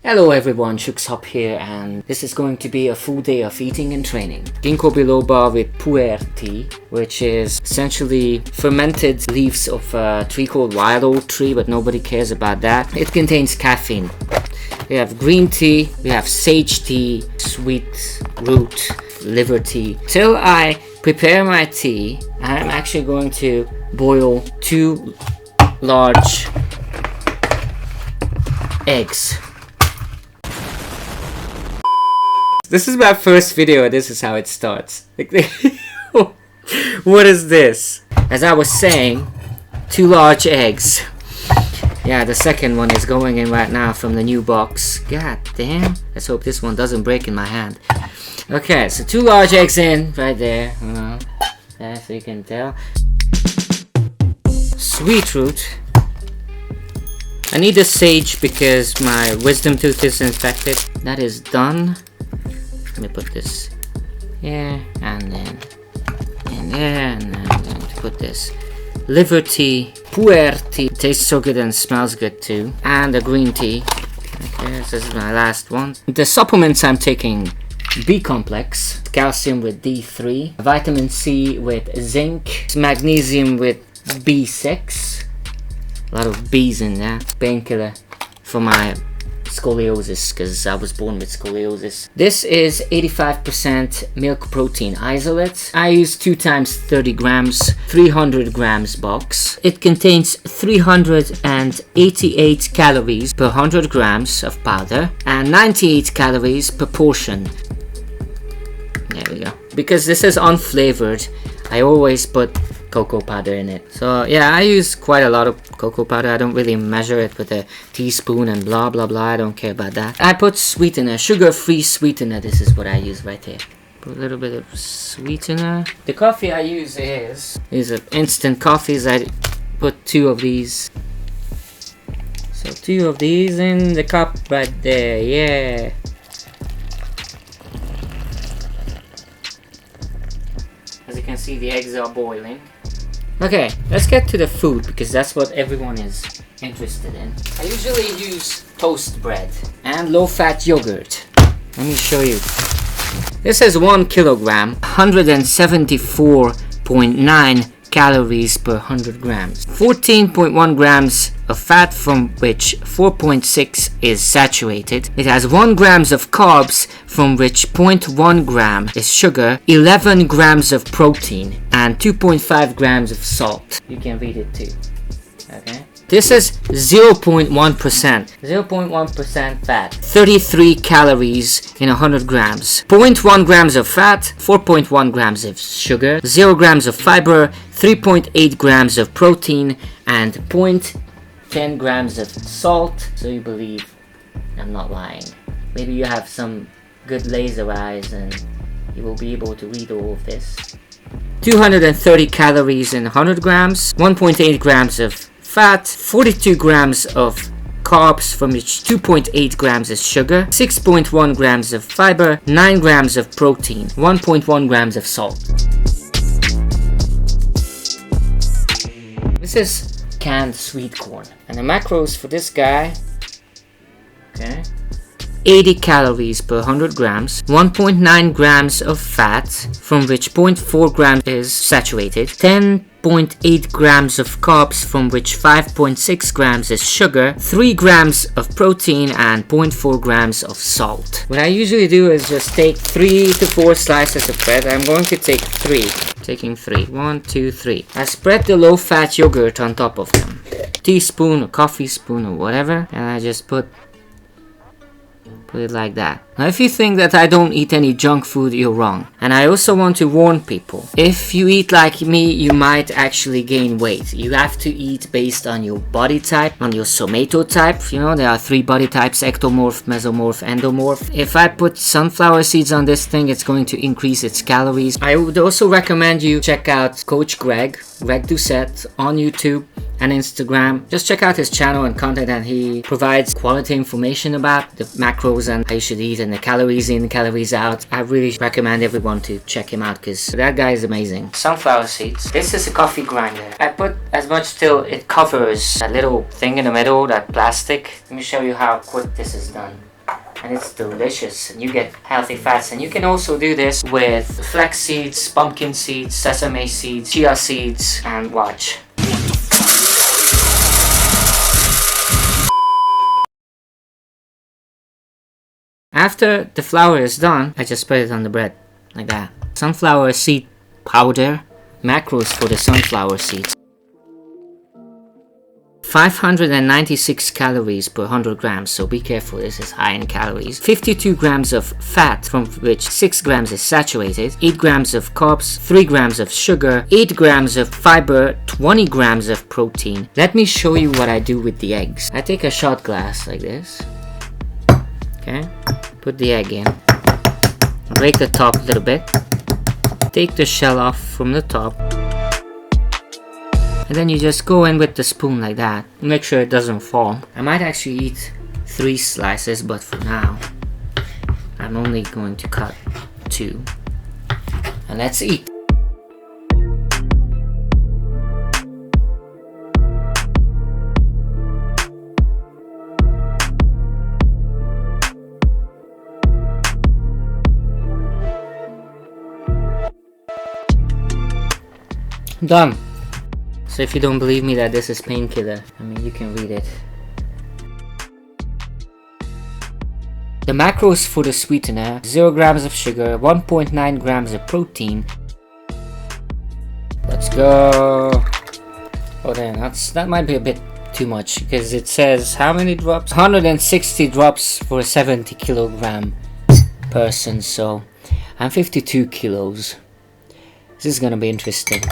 Hello everyone, Doucette here, and this is going to be a full day of eating and training. Ginkgo biloba with pu'er tea, which is essentially fermented leaves of a tree called wild oat tree, but nobody cares about that. It contains caffeine. We have green tea, we have sage tea, sweet root, liver tea. Till I prepare my tea, I'm actually going to boil 2 large eggs. This is my first video and this is how it starts. What is this? As I was saying, 2 large eggs. Yeah, the second one is going in right now from the new box. God damn. Let's hope this one doesn't break in my hand. Okay, so 2 large eggs in right there. As you can tell. Sweet root. I need the sage because my wisdom tooth is infected. That is done. Let me put this here, and then in there, and then I'm going to put this liver tea, pu'er tea. It tastes so good and smells good too. And the green tea. Okay, this is my last one. The supplements I'm taking: B complex, calcium with D3, vitamin C with zinc, magnesium with B6. A lot of B's in there. Painkiller for my scoliosis, because I was born with scoliosis. This is 85% milk protein isolate. I use 2 times 30 grams, 300 grams box. It contains 388 calories per 100 grams of powder and 98 calories per portion. There we go. Because this is unflavored, I always put cocoa powder in it. So yeah, I use quite a lot of cocoa powder. I don't really measure it with a teaspoon and blah blah blah. I don't care about that. I put sweetener, sugar-free sweetener. This is what I use right here. Put a little bit of sweetener. The coffee I use is instant coffees. I put 2 of these. So 2 of these in the cup right there. Yeah. As you can see, the eggs are boiling. Okay, let's get to the food because that's what everyone is interested in. I usually use toast bread and low-fat yogurt. Let me show you. This is 1 kilogram, 174.9 calories per 100 grams. 14.1 grams of fat, from which 4.6 is saturated. It has 1 grams of carbs, from which 0.1 gram is sugar, 11 grams of protein, and 2.5 grams of salt. You can read it too. Okay. This is 0.1%. 0.1% fat. 33 calories in 100 grams. 0.1 grams of fat, 4.1 grams of sugar, 0 grams of fiber, 3.8 grams of protein, and 0.10 grams of salt. So you believe I'm not lying. Maybe you have some good laser eyes and you will be able to read all of this. 230 calories in 100 grams, 1.8 grams of fat, 42 grams of carbs, from which 2.8 grams is sugar, 6.1 grams of fiber, 9 grams of protein, 1.1 grams of salt. This is canned sweet corn. And the macros for this guy, okay, 80 calories per 100 grams, 1.9 grams of fat, from which 0.4 grams is saturated, 10.8 grams of carbs, from which 5.6 grams is sugar, 3 grams of protein, and 0.4 grams of salt. What I usually do is just take 3 to 4 slices of bread. I'm going to take 3. Taking 3. 1, 2, 3. I spread the low-fat yogurt on top of them. Teaspoon or coffee spoon or whatever, and I just put it like that. Now if you think that I don't eat any junk food, you're wrong. And I also want to warn people, if you eat like me, you might actually gain weight. You have to eat based on your body type, on your somatotype. You know, there are 3 body types: ectomorph, mesomorph, endomorph. If I put sunflower seeds on this thing, it's going to increase its calories. I would also recommend you check out Coach Greg Doucette on YouTube and Instagram. Just check out his channel and content, and he provides quality information about the macros and how you should eat and the calories in, calories out. I really recommend everyone to check him out because that guy is amazing. Sunflower seeds. This is a coffee grinder. I put as much till it covers that little thing in the middle, that plastic. Let me show you how quick this is done. And it's delicious, and you get healthy fats. And you can also do this with flax seeds, pumpkin seeds, sesame seeds, chia seeds, and watch. After the flour is done, I just spread it on the bread, like that. Sunflower seed powder, macros for the sunflower seeds. 596 calories per 100 grams, so be careful, this is high in calories. 52 grams of fat, from which 6 grams is saturated, 8 grams of carbs, 3 grams of sugar, 8 grams of fiber, 20 grams of protein. Let me show you what I do with the eggs. I take a shot glass like this. Okay, put the egg in, break the top a little bit, take the shell off from the top, and then you just go in with the spoon like that. Make sure it doesn't fall. I might actually eat 3 slices, but for now I'm only going to cut 2, and let's eat. Done. So if you don't believe me that this is painkiller, I mean, you can read it. The macros for the sweetener: 0 grams of sugar, 1.9 grams of protein. Let's go. Oh damn, that might be a bit too much, because it says how many drops? 160 drops for a 70 kilogram person, so I'm 52 kilos. This is gonna be interesting.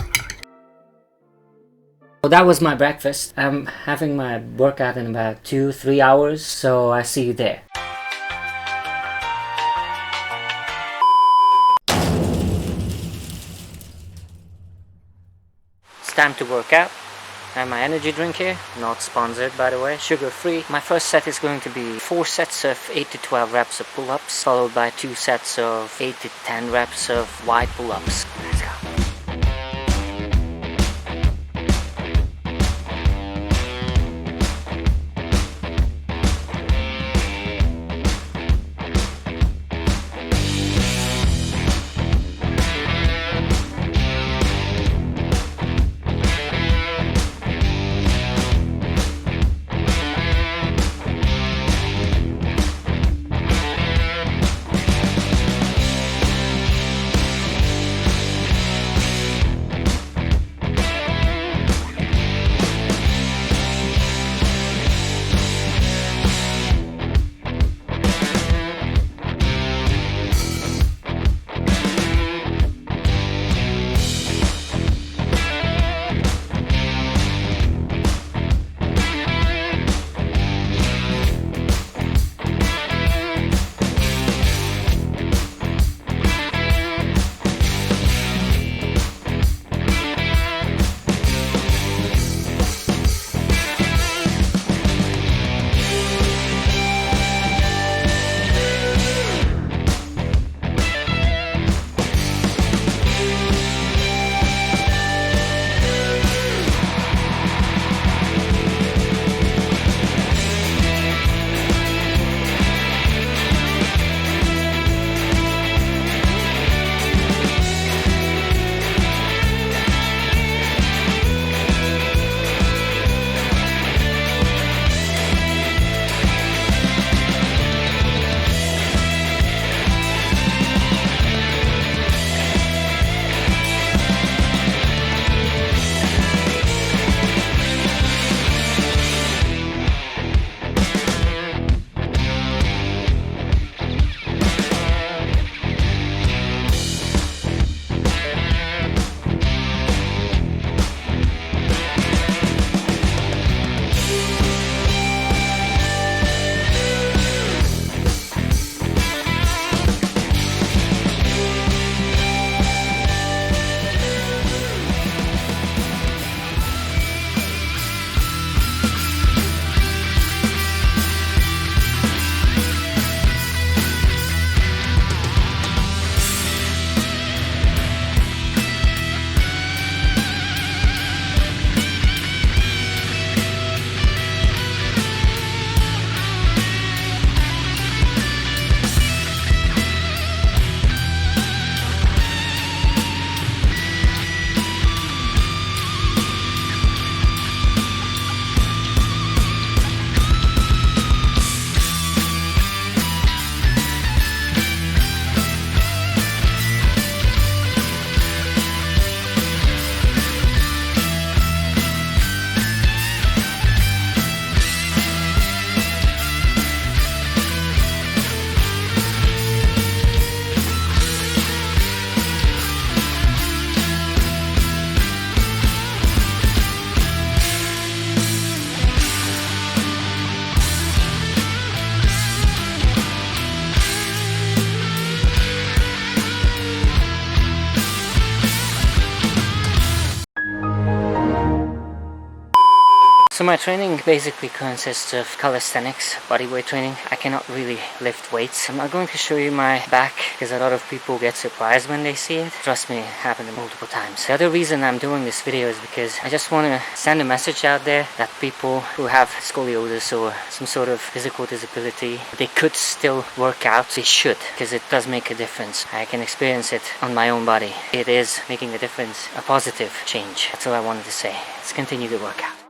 So that was my breakfast. I'm having my workout in about 2-3 hours, so I see you there. It's time to work out. I have my energy drink here, not sponsored by the way, sugar free. My first set is going to be 4 sets of 8 to 12 reps of pull-ups, followed by 2 sets of 8 to 10 reps of wide pull-ups. Let's go. So my training basically consists of calisthenics, bodyweight training. I cannot really lift weights. I'm not going to show you my back because a lot of people get surprised when they see it. Trust me, it happened multiple times. The other reason I'm doing this video is because I just want to send a message out there that people who have scoliosis or some sort of physical disability, they could still work out. They should, because it does make a difference. I can experience it on my own body. It is making a difference, a positive change. That's all I wanted to say. Let's continue the workout.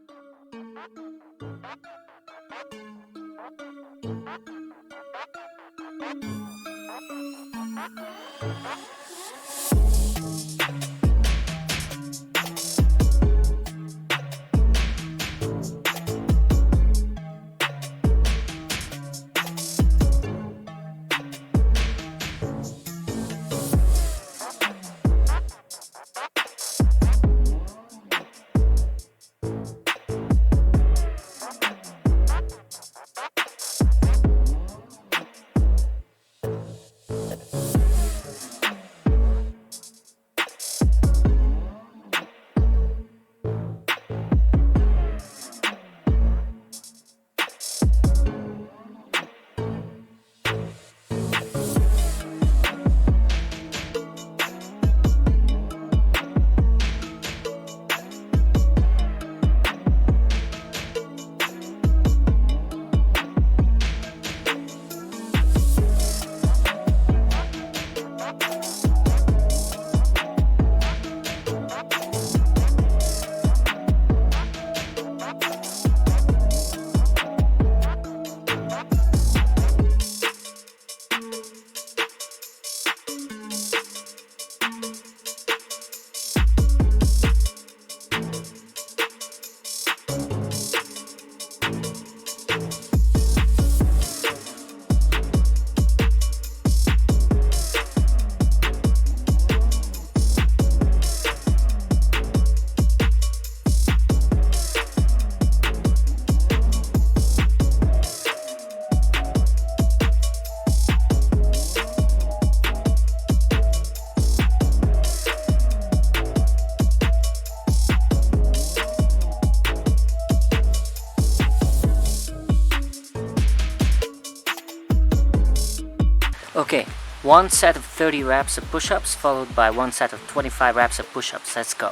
Okay, one set of 30 reps of push-ups followed by one set of 25 reps of push-ups. Let's go.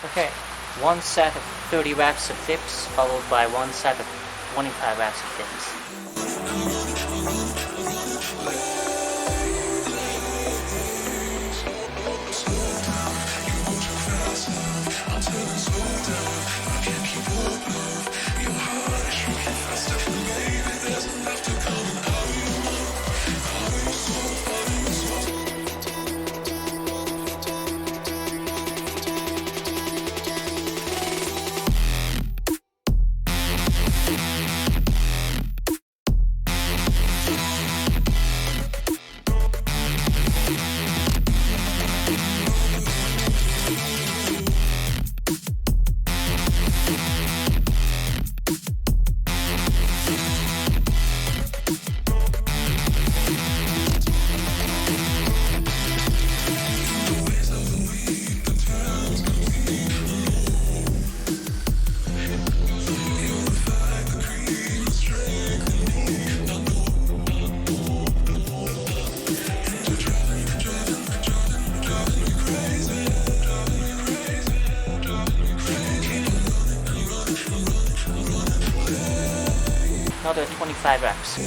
Okay, one set of 30 reps of dips followed by one set of 25 reps of dips. Another 25 reps.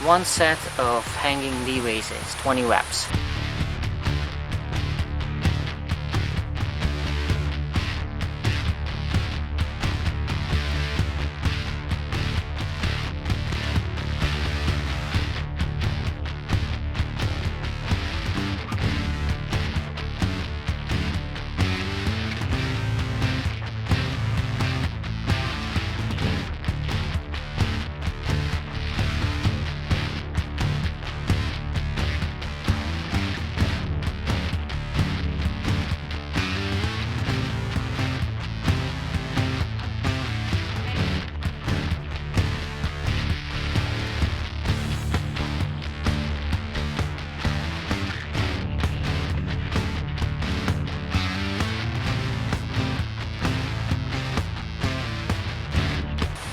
One set of hanging knee raises, 20 reps.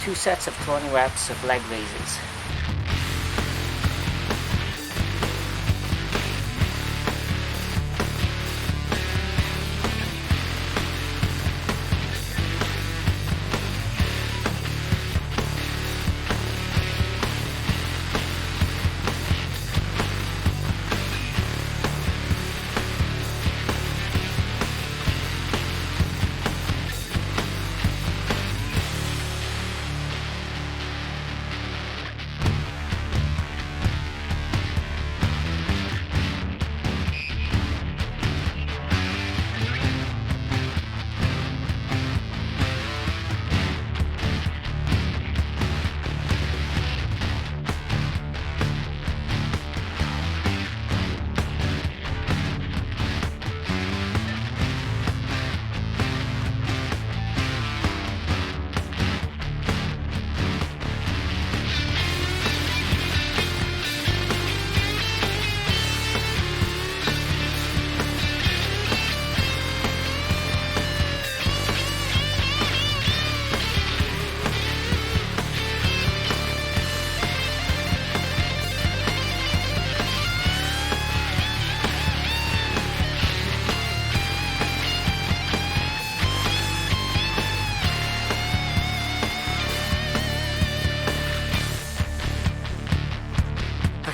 Two sets of 20 reps of leg raises.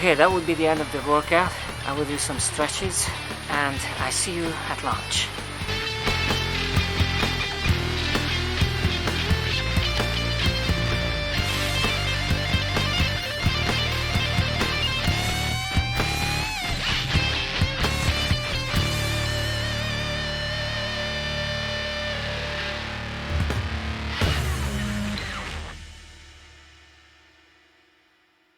Okay, that would be the end of the workout. I will do some stretches and I see you at lunch.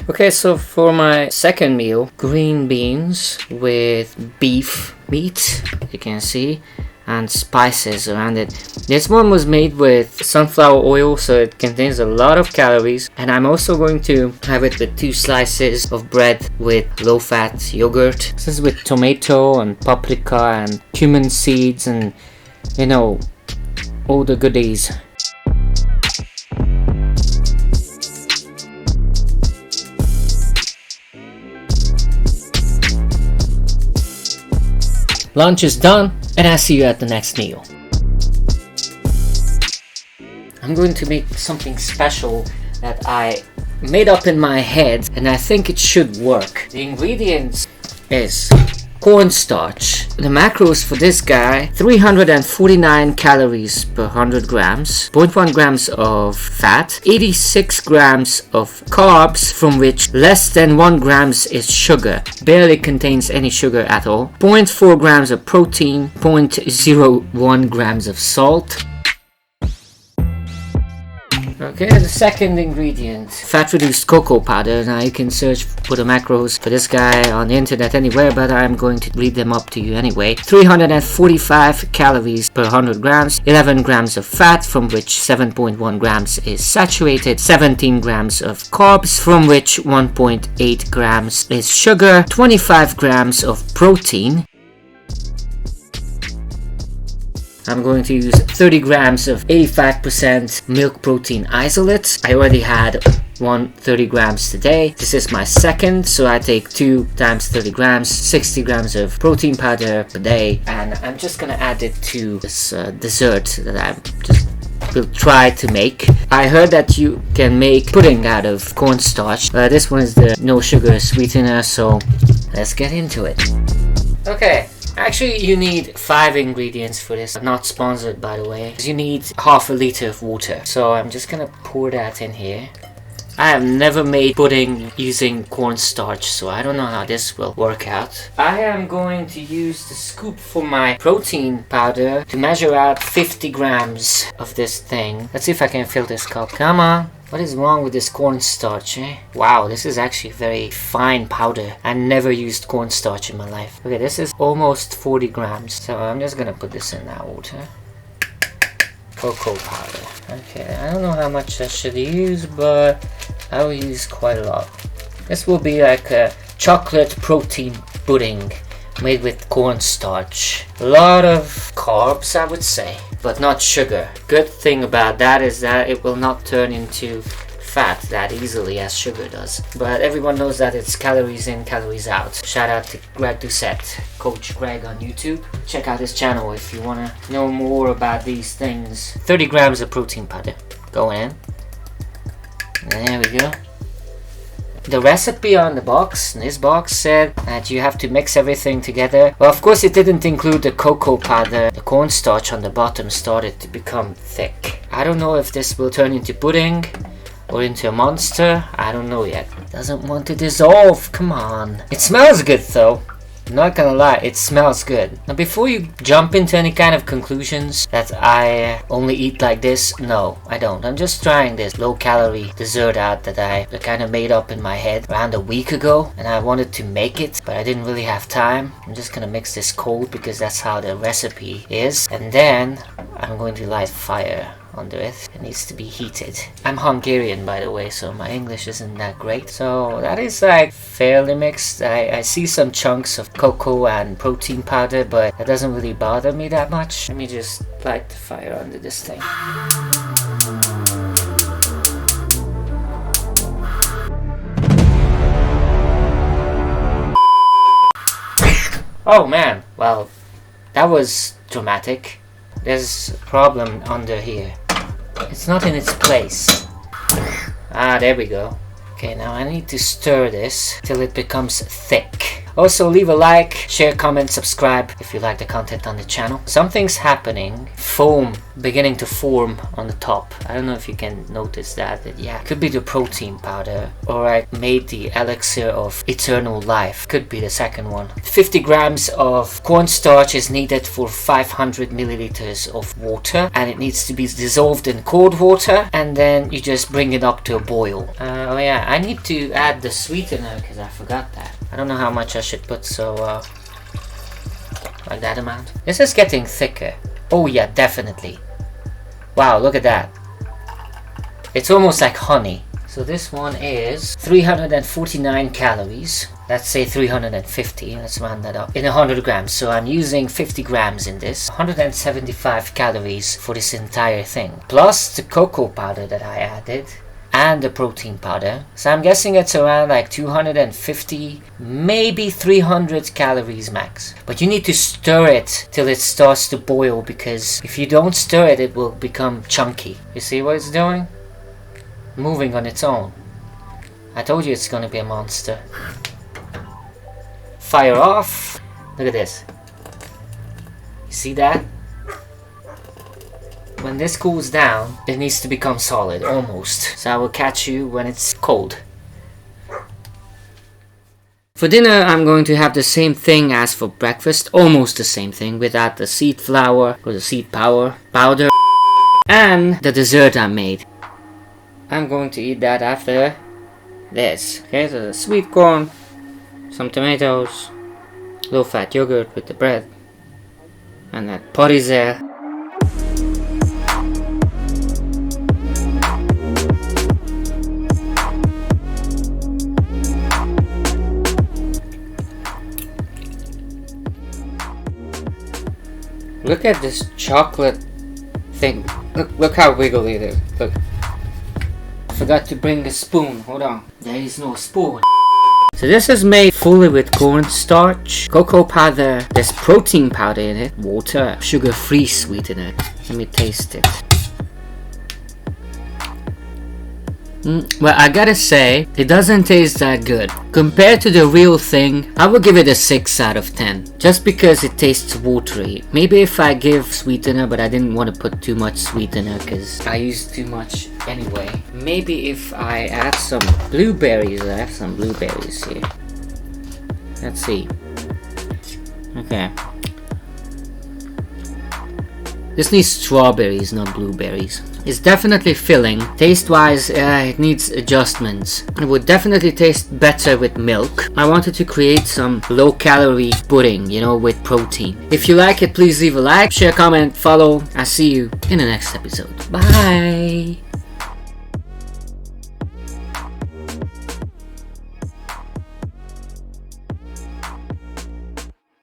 Okay, so for my second meal, green beans with beef meat, you can see, and spices around it. This one was made with sunflower oil, so it contains a lot of calories. And I'm also going to have it with 2 slices of bread with low-fat yogurt. This is with tomato and paprika and cumin seeds and, you know, all the goodies. Lunch is done, and I see you at the next meal. I'm going to make something special that I made up in my head, and I think it should work. The ingredients is cornstarch. The macros for this guy: 349 calories per 100 grams, 0.1 grams of fat, 86 grams of carbs, from which less than 1 grams is sugar, barely contains any sugar at all, 0.4 grams of protein, 0.01 grams of salt. Okay, the second ingredient, fat reduced cocoa powder. Now you can search for the macros for this guy on the internet anywhere, but I'm going to read them up to you anyway. 345 calories per 100 grams, 11 grams of fat, from which 7.1 grams is saturated, 17 grams of carbs, from which 1.8 grams is sugar, 25 grams of protein. I'm going to use 30 grams of 85% milk protein isolate. I already had 30 grams today. This is my second, so I take 2 times 30 grams, 60 grams of protein powder per day, and I'm just gonna add it to this dessert that I will try to make. I heard that you can make pudding out of cornstarch. This one is the no sugar sweetener, so let's get into it. Okay. Actually, you need 5 ingredients for this. I'm not sponsored, by the way. You need half a liter of water. So I'm just gonna pour that in here. I have never made pudding using cornstarch, so I don't know how this will work out. I am going to use the scoop for my protein powder to measure out 50 grams of this thing. Let's see if I can fill this cup. Come on. What is wrong with this cornstarch, eh? Wow, this is actually very fine powder. I never used cornstarch in my life. Okay, this is almost 40 grams. So I'm just gonna put this in that water. Cocoa powder. Okay, I don't know how much I should use, but I will use quite a lot. This will be like a chocolate protein pudding made with cornstarch. A lot of carbs, I would say, but not sugar. Good thing about that is that it will not turn into fat that easily as sugar does. But everyone knows that it's calories in, calories out. Shout out to Greg Doucette, Coach Greg on YouTube. Check out his channel if you want to know more about these things. 30 grams of protein powder going in. And there we go. The recipe on the box, this box, said that you have to mix everything together. Well, of course it didn't include the cocoa powder. The cornstarch on the bottom started to become thick. I don't know if this will turn into pudding or into a monster. I don't know yet. It doesn't want to dissolve, come on. It smells good though. I'm not gonna lie, it smells good. Now before you jump into any kind of conclusions that I only eat like this, no, I don't. I'm just trying this low-calorie dessert out that I kind of made up in my head around a week ago, and I wanted to make it, but I didn't really have time. I'm just gonna mix this cold because that's how the recipe is, and then I'm going to light fire under it. It needs to be heated. I'm Hungarian, by the way, so my English isn't that great. So that is like fairly mixed. I see some chunks of cocoa and protein powder, but that doesn't really bother me that much. Let me just light the fire under this thing. Oh man, well, that was dramatic. There's a problem under here. It's not in its place. Ah, there we go. Okay, now I need to stir this till it becomes thick. Also, leave a like, share, comment, subscribe if you like the content on the channel. Something's happening. Foam beginning to form on the top. I don't know if you can notice that, but yeah, could be the protein powder. Or I made the elixir of eternal life. Could be the second one. 50 grams of cornstarch is needed for 500 milliliters of water, and it needs to be dissolved in cold water, and then you just bring it up to a boil. Oh yeah, I need to add the sweetener because I forgot that. I don't know how much I should put, so like that amount. This is getting thicker. Oh yeah, definitely. Wow, look at that. It's almost like honey. So this one is 349 calories. Let's say 350, let's round that up, in 100 grams. So I'm using 50 grams in this. 175 calories for this entire thing. Plus the cocoa powder that I added. And the protein powder. So I'm guessing it's around like 250, maybe 300 calories max. But you need to stir it till it starts to boil, because if you don't stir it, it will become chunky. You see what it's doing? Moving on its own. I told you it's gonna be a monster. Fire off. Look at this. You see that? When this cools down, it needs to become solid, almost. So I will catch you when it's cold. For dinner, I'm going to have the same thing as for breakfast. Almost the same thing, without the seed flour or the seed powder, and the dessert I made. I'm going to eat that after this. Okay, so the sweet corn, some tomatoes, low-fat yogurt with the bread, and that potty's there. Look at this chocolate thing. Look how wiggly it is. Look. I forgot to bring a spoon. Hold on. There is no spoon. So this is made fully with cornstarch, cocoa powder, there's protein powder in it, water, sugar-free sweetener. Let me taste it. Well, I gotta say, it doesn't taste that good. Compared to the real thing, I would give it a 6 out of 10. Just because it tastes watery. Maybe if I give sweetener, but I didn't want to put too much sweetener because I used too much anyway. Maybe if I add some blueberries, I have some blueberries here. Let's see. Okay. This needs strawberries, not blueberries. It's definitely filling. Taste-wise, it needs adjustments. It would definitely taste better with milk. I wanted to create some low-calorie pudding, you know, with protein. If you like it, please leave a like, share, comment, follow. I'll see you in the next episode. Bye!